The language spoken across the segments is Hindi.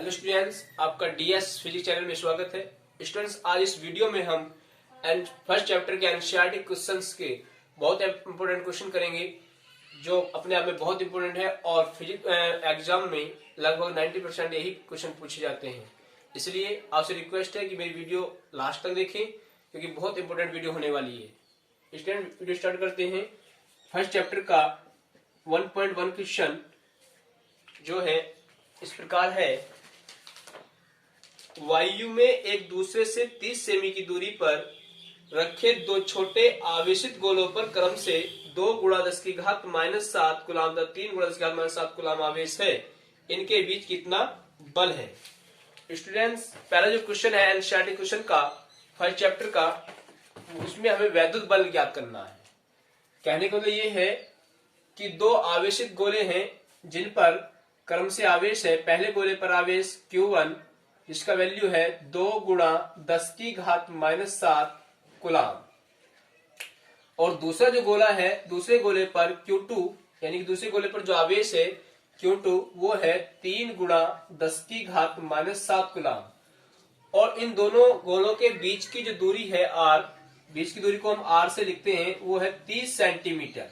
हेलो स्टूडेंट्स, आपका डीएस फिजिक्स चैनल में स्वागत है। स्टूडेंट्स, आज इस वीडियो में हम फर्स्ट चैप्टर के एनसीईआरटी क्वेश्चंस के बहुत इंपॉर्टेंट क्वेश्चन करेंगे जो अपने आप में बहुत इंपॉर्टेंट है और फिजिक्स एग्जाम में लगभग 90% यही क्वेश्चन पूछे जाते हैं। इसलिए आपसे रिक्वेस्ट है कि मेरी वीडियो लास्ट तक देखें क्योंकि बहुत इंपॉर्टेंट वीडियो होने वाली है। स्टूडेंट, वीडियो स्टार्ट करते हैं। फर्स्ट चैप्टर का 1.1 क्वेश्चन जो है इस प्रकार है। वायु में एक दूसरे से 30 सेमी की दूरी पर रखे दो छोटे आवेशित गोलों पर क्रम से 2 × 10⁻⁷ कूलाम तथा 3 × 10⁻⁷ कूलाम आवेश है। इनके बीच कितना बल है? स्टूडेंट्स, पहला जो क्वेश्चन है एनसीईआरटी क्वेश्चन का फर्स्ट चैप्टर का, उसमें हमें वैद्युत बल ज्ञात करना है। कहने को ये है कि दो आवेशित गोले हैं जिन पर क्रम से आवेश है। पहले गोले पर आवेश Q1 जिसका वैल्यू है 2 × 10⁻⁷ कूलाम, और दूसरा जो गोला है दूसरे गोले पर Q2 यानी कि दूसरे गोले पर जो आवेश है Q2 वो है 3 × 10⁻⁷ कूलाम। और इन दोनों गोलों के बीच की जो दूरी है R, बीच की दूरी को हम R से लिखते हैं, वो है 30 सेंटीमीटर।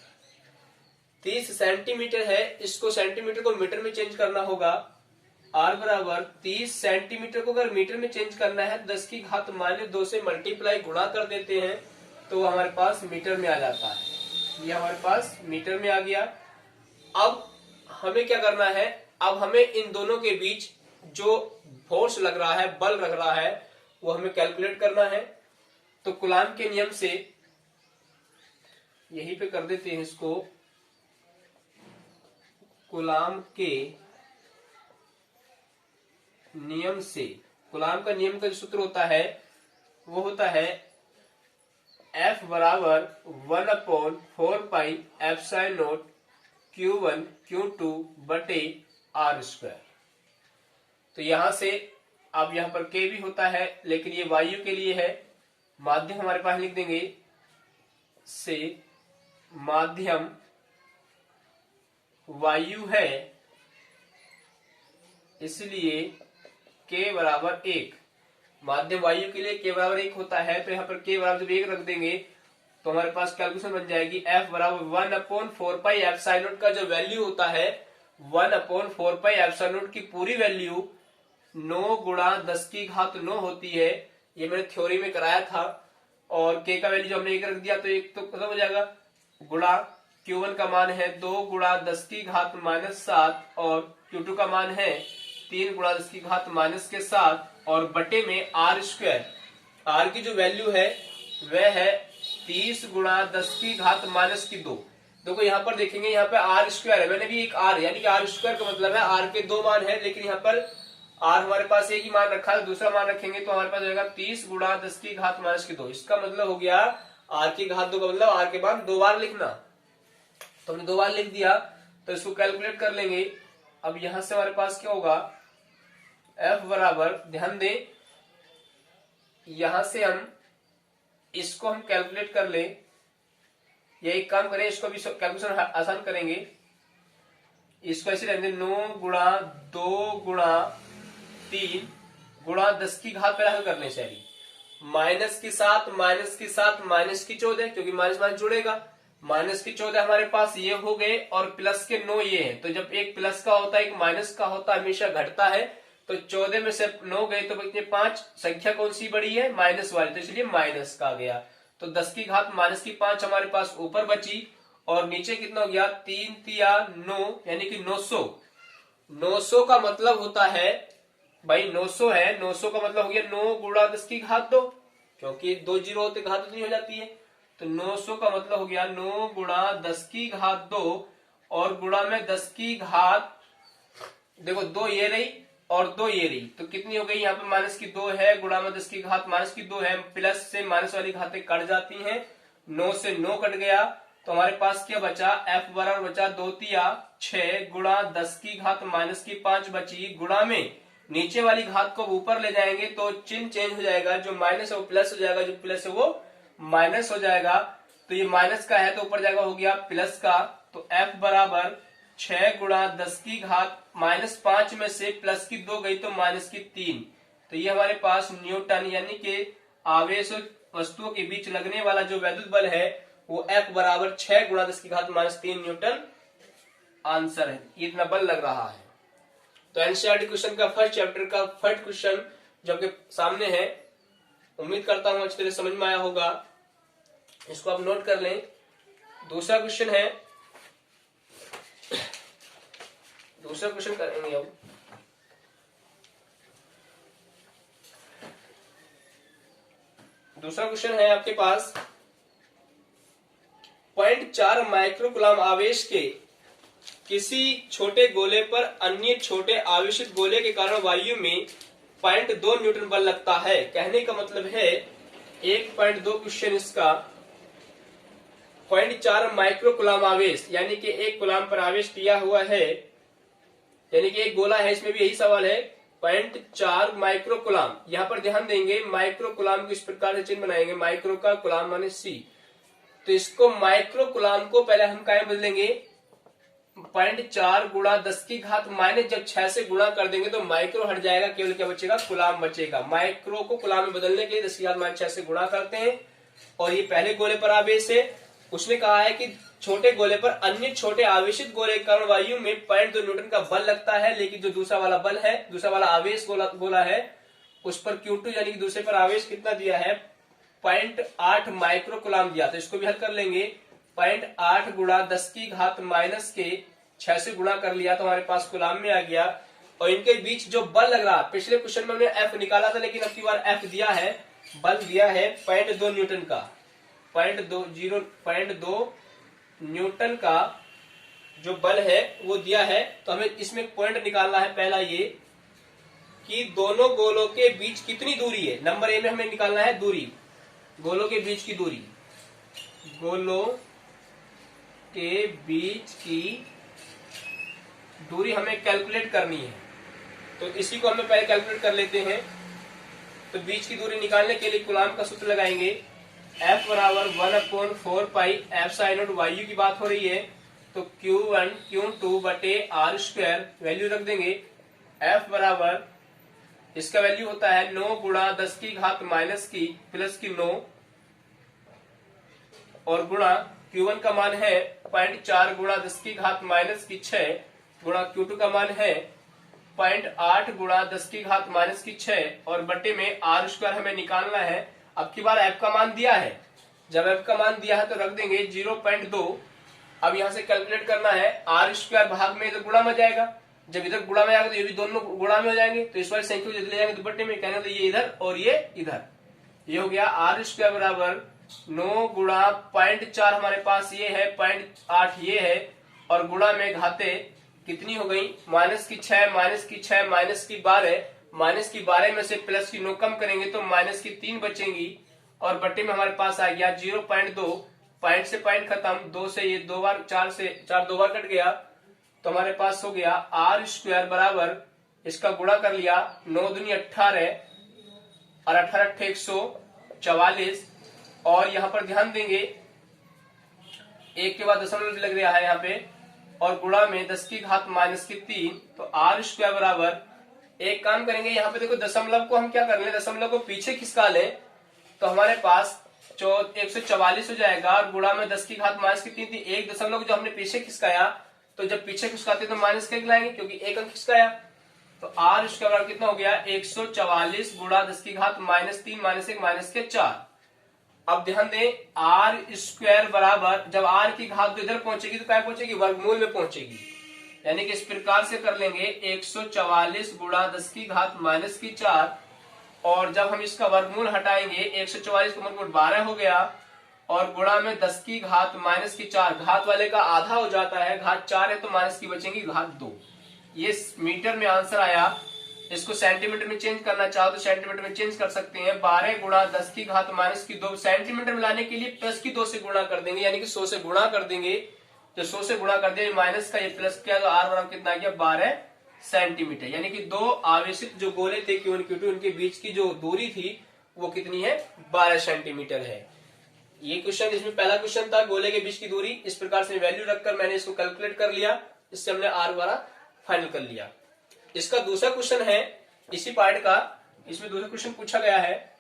30 सेंटीमीटर है। इसको सेंटीमीटर को मीटर में चेंज करना होगा। R बराबर 30 सेंटीमीटर को अगर मीटर में चेंज करना है 10⁻2 से मल्टीप्लाई गुणा कर देते हैं तो हमारे पास मीटर में आ जाता है। ये हमारे पास मीटर में आ गया। अब हमें क्या करना है? अब हमें इन दोनों के बीच जो फोर्स लग रहा है, बल लग रहा है, वो हमें कैलकुलेट करना है। तो कूलाम के नियम से यहीं पे कर देते हैं इसको। कूलाम के नियम से, कूलाम का नियम का जो सूत्र होता है वो होता है F बराबर 1/4πε0 Q1 Q2 बटे R²। तो यहां से अब यहां पर K भी होता है लेकिन ये वायु के लिए है। माध्यम हमारे पास लिख देंगे से माध्यम वायु है, इसलिए K बराबर 1। माध्यम वायु के लिए K बराबर 1 होता है। तो यहाँ पर K बराबर जब 1 रख देंगे तो हमारे पास कैलकुलेशन बन जाएगी F बराबर 1/4πε0 का जो वैल्यू होता है 1/4πε0 की पूरी वैल्यू 9 × 10⁻9 होती है। ये मैंने थ्योरी में कराया था। और K का वैल्यू जो हमने 1 रख दिया तो 1 तो खत्म हो जाएगा। गुणा Q1 का मान है 2 × 10⁻⁷ और Q2 का मान है 3 × 10⁻⁷ और बटे में R²। R की जो वैल्यू है वह है 30 × 10⁻⁻2। देखो यहाँ पर देखेंगे, यहाँ पे R² है। मैंने भी एक R यानी कि R² का मतलब है R के 2 मान है, लेकिन यहाँ पर R हमारे पास एक ही मान रखा है। दूसरा मान रखेंगे तो हमारे पास जाएगा 30 × 10⁻2। इसका मतलब हो गया R की घात 2 का मतलब R के मान 2 बार लिखना। तो हमने 2 बार लिख दिया तो इसको कैलकुलेट कर लेंगे। अब यहां से हमारे पास क्या होगा? F बराबर, ध्यान दें, यहां से हम इसको हम कैलकुलेट कर ले, या एक काम करें, इसको भी कैलकुलेशन आसान करेंगे। इसको ऐसे रहने 9 × 2 × 3 × 10 की घात पर हल करने चाहिए। माइनस के साथ माइनस के साथ माइनस की 14, क्योंकि माइनस माइनस जुड़ेगा। माइनस की 14 हमारे पास ये हो गए और प्लस के 9 ये है। तो जब एक प्लस का होता है एक माइनस का होता है, हमेशा घटता है। तो 14 में से 9 गए तो बचते 5। संख्या कौन सी बड़ी है? माइनस वाली, तो इसलिए माइनस का आ गया। तो 10 की घात -5 हमारे पास ऊपर बची और नीचे कितना हो गया? 3 × 9 यानी कि 900। 900 का मतलब होता है भाई 900 है। 900 का मतलब हो गया 9 × 10⁻2, क्योंकि 2 जीरो होते घात उतनी हो जाती है। तो 900 का मतलब हो गया 9 × 10⁻2 और गुणा में 10 की घात, देखो 2 ये रही और 2 ये रही, तो कितनी हो गई? यहाँ पे माइनस की 2 है, गुणा में 10 की घात माइनस की 2 है। प्लस से माइनस वाली घातें कट जाती हैं। 9 से 9 कट गया तो हमारे पास क्या बचा? F बराबर बचा 2 × 6 गुणा 10 की घात -5 बची। गुणा में नीचे वाली घात को ऊपर ले जाएंगे तो चिन्ह चेंज हो जाएगा। जो माइनस है वो प्लस हो जाएगा, जो प्लस है वो माइनस हो जाएगा। तो ये माइनस का है तो ऊपर जाएगा, हो गया प्लस का। तो F बराबर 6 गुणा 10 की घात -5 में से प्लस की 2 गई तो माइनस की 3। तो ये हमारे पास न्यूटन यानी कि आवेश और वस्तुओं के बीच लगने वाला जो वैद्युत बल है वो F बराबर 6 गुणा 10 की घात -3 न्यूटन आंसर है। ये इतना बल लग रहा है। तो एनसीईआरटी क्वेश्चन का फर्स्ट चैप्टर का फर्स्ट क्वेश्चन जो आपके सामने है, उम्मीद करता हूं अच्छी तरह समझ में आया होगा। इसको आप नोट कर लें। दूसरा क्वेश्चन है, दूसरा क्वेश्चन करेंगे अब। दूसरा क्वेश्चन है आपके पास 0.4 माइक्रोकूलम आवेश के किसी छोटे गोले पर अन्य छोटे आवेशित गोले के कारण वायु में 0.2 न्यूटन बल लगता है। कहने का मतलब है 1.2 क्वेश्चन इसका 0.4 माइक्रोकूलम आवेश यानी कि एक कूलम पर आवेश दिया हुआ है, यानी कि एक गोला है, इसमें भी यही सवाल है 0.4 माइक्रोकूलम। यहां पर ध्यान देंगे माइक्रोकूलम को इस प्रकार से चिन्ह बनाएंगे, माइक्रो का कूलम माने सी। तो इसको माइक्रोकूलम को पहले हम क्या बदलेंगे 0.4 गुणा 10 की घात माइनस जब 6 से गुणा कर देंगे तो माइक्रो हट जाएगा, केवल क्या बचेगा कूलम बचेगा। माइक्रो को कूलम में बदलने के लिए 10 की घात माइनस 6 से गुणा करते हैं। और ये पहले गोले पर आवेश है, उसने कहा है कि छोटे गोले पर अन्य छोटे आवेशित गोले के कारण वायु में 0.2 न्यूटन का बल लगता है। लेकिन जो दूसरा वाला बल है, दूसरा वाला आवेश गोला है, उस पर Q2 यानी कि दूसरे पर आवेश कितना दिया है 0.8 माइक्रोकूलम दिया। तो इसको भी हल कर लेंगे। 0.8 गुणा 10 की घात माइनस के 6 से गुणा कर लिया तो हमारे पास कूलम में आ गया। और इनके बीच जो बल लग रहा, पिछले क्वेश्चन में हमने F निकाला था, लेकिन अब की बार F दिया है, बल दिया है 0.2 न्यूटन का, 0.2 न्यूटन का जो बल है वो दिया है। तो हमें इसमें पॉइंट निकालना है पहला ये कि दोनों गोलों के बीच कितनी दूरी है। नंबर ए में हमें निकालना है दूरी, गोलों के बीच की दूरी, गोलों के बीच की दूरी हमें कैलकुलेट करनी है। तो इसी को हमें पहले कैलकुलेट कर लेते हैं। तो बीच की दूरी निकालने के लिए कूलम का सूत्र लगाएंगे। F बराबर 1/4 पाई एफ साइन नॉट, वायु की बात हो रही है तो Q1 Q2 बटे R स्क्वायर वैल्यू रख देंगे। F बराबर इसका वैल्यू होता है 9 गुणा 10 की घात माइनस की प्लस की 9 और गुणा Q1 का मान है 0.4 गुणा 10 की घात माइनस की 6 गुणा Q2 का मान है 0.8 गुणा 10 की घात माइनस की 6 और बटे में R स्क्वायर हमें निकालना है। अब की बार F का मान दिया है, जब F का मान दिया है तो रख देंगे 0.2। अब यहां से कैलकुलेट करना है R स्क्वायर भाग में इधर गुणा में जाएगा, जब इधर गुणा में आएगा तो ये भी दोनों गुणा में हो जाएंगे। तो इस वाली संख्या को ले जाएंगे तो बटे में, कहना तो ये इधर और ये इधर, ये हो गया R स्क्वायर बराबर 9 गुणा 0.4 हमारे पास ये है, 0.8 ये है, और गुणा में घाते कितनी हो गई माइनस की 6 माइनस की 6 माइनस की 12, माइनस की 12 में से प्लस की 9 कम करेंगे तो माइनस की 3 बचेंगी और बटे में हमारे पास आ गया 0.2। पॉइंट से पॉइंट खत्म, 2 से ये 2 बार, 4 से 4 2 बार कट गया तो हमारे पास हो गया R स्क्वायर बराबर, इसका गुणा कर लिया 9 दूनी 18 और 18 144 और यहाँ पर ध्यान देंगे एक के बाद दशमलव लग रहा है यहाँ पे और गुणा में 10 की घात माइनस की 3। तो R स्क्वायर बराबर, एक काम करेंगे यहाँ पे देखो दशमलव को हम क्या कर लें, दशमलव को पीछे खिसका लें तो हमारे पास 144 हो जाएगा और गुणा में 10 की घात माइनस की 3 थी। एक दशमलव जो हमने पीछे खिसकाया तो जब पीछे खिसकाते तो माइनस के लाएंगे क्योंकि एक अंक खिसकाया। तो R स्क्वायर बराबर कितना हो गया 144 गुणा 10 की घात माइनस 3 माइनस 1 माइनस के 4। अब ध्यान दें R स्क्वायर बराबर, जब R की घात तो इधर पहुंचेगी तो क्या पहुंचेगी वर्गमूल में पहुंचेगी, यानी कि इस प्रकार से कर लेंगे 144 गुणा 10 की घात माइनस की 4 और जब हम इसका वर्गमूल हटाएंगे 144 का वर्गमूल 12 हो गया और गुणा में 10 की घात माइनस की 4, घात वाले का आधा हो जाता है, घात 4 है तो माइनस की बचेंगी घात 2। ये मीटर में आंसर आया। इसको सेंटीमीटर में चेंज करना चाहो तो सेंटीमीटर में चेंज कर सकते हैं। 12 गुणा 10 की घात माइनस की 2 सेंटीमीटर में लाने के लिए प्लस की 2 से गुणा कर देंगे, यानी कि 100 से गुणा कर देंगे। जो 100 से गुणा कर दिया माइनस का ये प्लस किया तो R बराबर कितना आ गया 12 सेंटीमीटर, यानी कि दो आवेशित जो गोले थे Q1 Q2 उनके बीच की जो दूरी थी वो कितनी है 12 सेंटीमीटर है। ये क्वेश्चन, इसमें पहला क्वेश्चन था गोले के बीच की दूरी, इस प्रकार से वैल्यू रखकर मैंने इसको कैलकुलेट कर लिया इससे हमने आर वाला फाइनल कर लिया। इसका दूसरा क्वेश्चन है इसी पार्ट का, इसमें दूसरा क्वेश्चन पूछा गया है।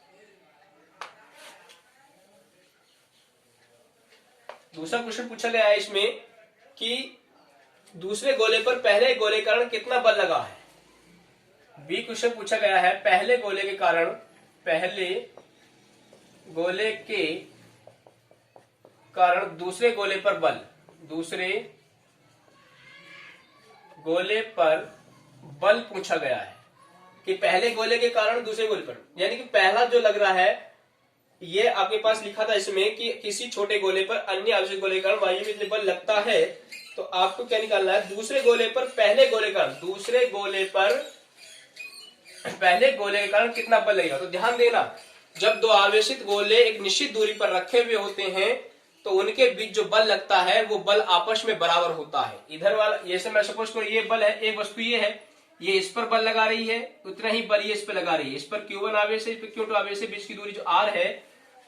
दूसरा क्वेश्चन पूछा गया है इसमें कि दूसरे गोले पर पहले गोले के कारण कितना बल लगा है। बी क्वेश्चन पूछा गया है पहले गोले के कारण दूसरे गोले पर बल, दूसरे गोले पर बल पूछा गया है कि पहले गोले के कारण दूसरे गोले पर, यानी कि पहला जो लग रहा है ये आपके पास लिखा था इसमें कि किसी छोटे गोले पर अन्य आवश्यक गोले के कारण वायु में बल लगता है, तो आपको क्या निकालना है, दूसरे गोले पर पहले गोले का, दूसरे गोले पर पहले गोले के कारण कितना बल लगेगा। तो ध्यान देना, जब दो आवेशित गोले एक निश्चित दूरी पर रखे हुए होते हैं तो उनके बीच जो बल लगता है वो बल आपस में बराबर होता है। इधर वाला जैसे मैं सपोज करूं ये बल है, एक वस्तु ये है, ये इस पर बल लगा रही है, उतना ही बल ये इस पर लगा रही है, इस पर Q1 आवेश है, इस पर Q2 आवेश है, बीच की दूरी जो R है।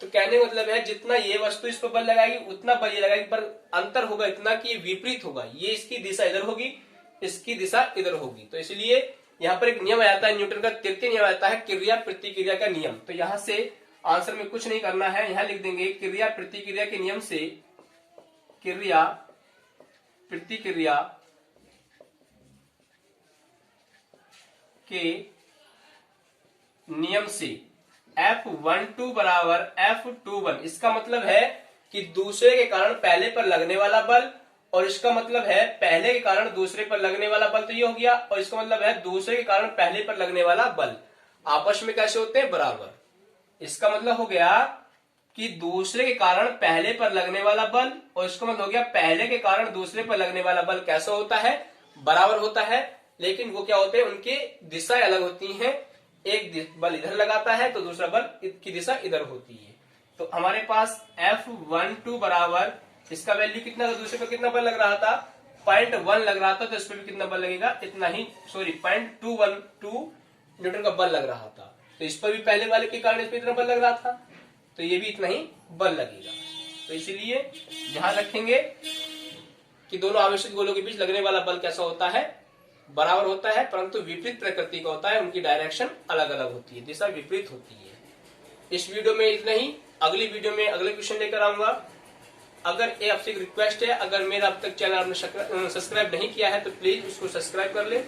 तो कहने का मतलब है जितना ये वस्तु इस पर बल लगाएगी उतना बल ये लगाएगी, पर अंतर होगा इतना कि विपरीत होगा, ये इसकी दिशा इधर होगी, इसकी दिशा इधर होगी। तो इसलिए यहाँ पर एक नियम आता है, न्यूटन का तृतीय नियम आता है, क्रिया प्रतिक्रिया का नियम। तो यहाँ से आंसर में कुछ नहीं करना है, यहाँ लिख देंगे क्रिया प्रतिक्रिया के नियम से, क्रिया प्रतिक्रिया के नियम से F12 बराबर F21। इसका मतलब है कि दूसरे के कारण पहले पर लगने वाला बल, और इसका मतलब है पहले के कारण दूसरे पर लगने वाला बल, तो ये हो गया। और इसका मतलब है दूसरे के कारण पहले पर लगने वाला बल आपस में कैसे होते हैं, बराबर। इसका मतलब हो गया कि दूसरे के कारण पहले पर लगने वाला बल, और इसका मतलब हो गया पहले के कारण दूसरे पर लगने वाला बल कैसा होता है, बराबर होता है। लेकिन वो क्या होते हैं, उनकी दिशाएं अलग होती हैं, एक बल इधर लगाता है तो दूसरा बल की दिशा इधर होती है। तो हमारे पास F12 बराबर, इसका वैल्यू कितना था, दूसरे पर कितना बल लग रहा था, 0.1 लग रहा था, तो इस पर भी कितना बल लगेगा, इतना ही, सॉरी 0.212 न्यूटन का बल लग रहा था। तो इस पर भी पहले वाले के कारण इस पर इतना बल लग रहा था, तो ये भी इतना ही बल लगेगा। तो इसलिए ध्यान रखेंगे कि दोनों आवेशित गोलों के बीच लगने वाला बल कैसा होता है, बराबर होता है, परंतु विपरीत प्रकृति का होता है, उनकी डायरेक्शन अलग अलग होती है, दिशा विपरीत होती है। इस वीडियो में इतना ही, अगली वीडियो में अगले क्वेश्चन लेकर आऊंगा। अगर ये आपसे एक रिक्वेस्ट है, अगर मेरा अब तक चैनल आपने सब्सक्राइब नहीं किया है तो प्लीज उसको सब्सक्राइब कर ले,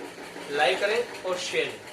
लाइक करें और शेयर करें।